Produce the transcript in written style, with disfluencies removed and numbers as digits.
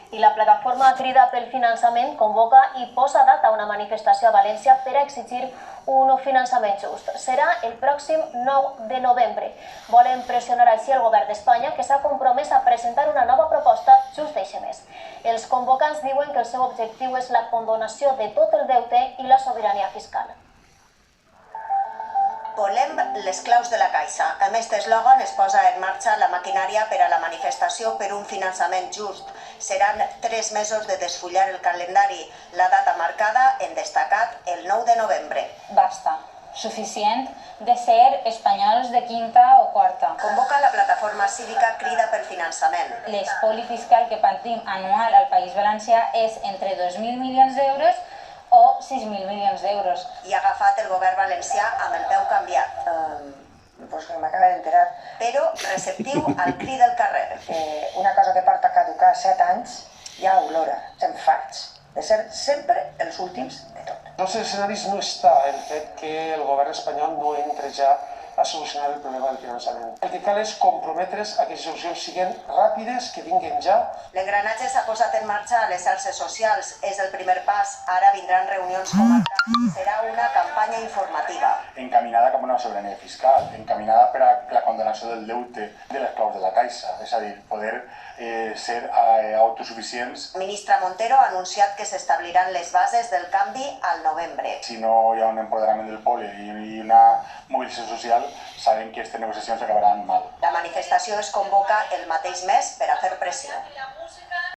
I la plataforma Crida pel Finançament convoca i posa data a una manifestació a València per a exigir un finançament just. Serà el pròxim 9 de novembre. Volen pressionar així el govern d'Espanya, que s'ha compromès a presentar una nova proposta just d'eixe mes. Els convocants diuen que el seu objectiu és la condonació de tot el deute i la sobirania fiscal. Volem les claus de la Caixa. Amb aquest eslògan es posa en marxa la maquinària per a la manifestació per un finançament just. Seran 3 mesos de desfullar el calendari. La data marcada en destacat el 9 de novembre. Basta. Suficient de ser espanyols de quinta o quarta. Convoca la plataforma cívica Crida pel Finançament. L'espoli fiscal que patim anual al País Valencià és entre 2.000 milions d'euros o 6.000 milions d'euros. I ha agafat el govern valencià amb el peu canviat. Pues que m'acaba d'enterar. Però receptiu al crit del carrer. Una cosa que porta a caducar 7 anys ja olora, estem farts de ser sempre els últims de tot. En els escenaris no està el fet que el govern espanyol no entre ja a solucionar el problema del finançament. El que cal és comprometre's a que les solucions siguin ràpides, que vinguin ja. L'engranatge s'ha posat en marxa a les xarxes socials. És el primer pas. Ara vindran reunions comarcals i serà una campanya informativa. Encaminada cap a una sobirania fiscal, encaminada per a la condonació del deute de les claus de la Caixa, és a dir, poder ser autosuficients. El ministre Montero ha anunciat que s'establiran les bases del canvi al novembre. Si no hi ha un empoderament del poble i una mobilització social, sabem que aquestes negociacions acabaran mal. La manifestació es convoca el mateix mes per a fer pressió.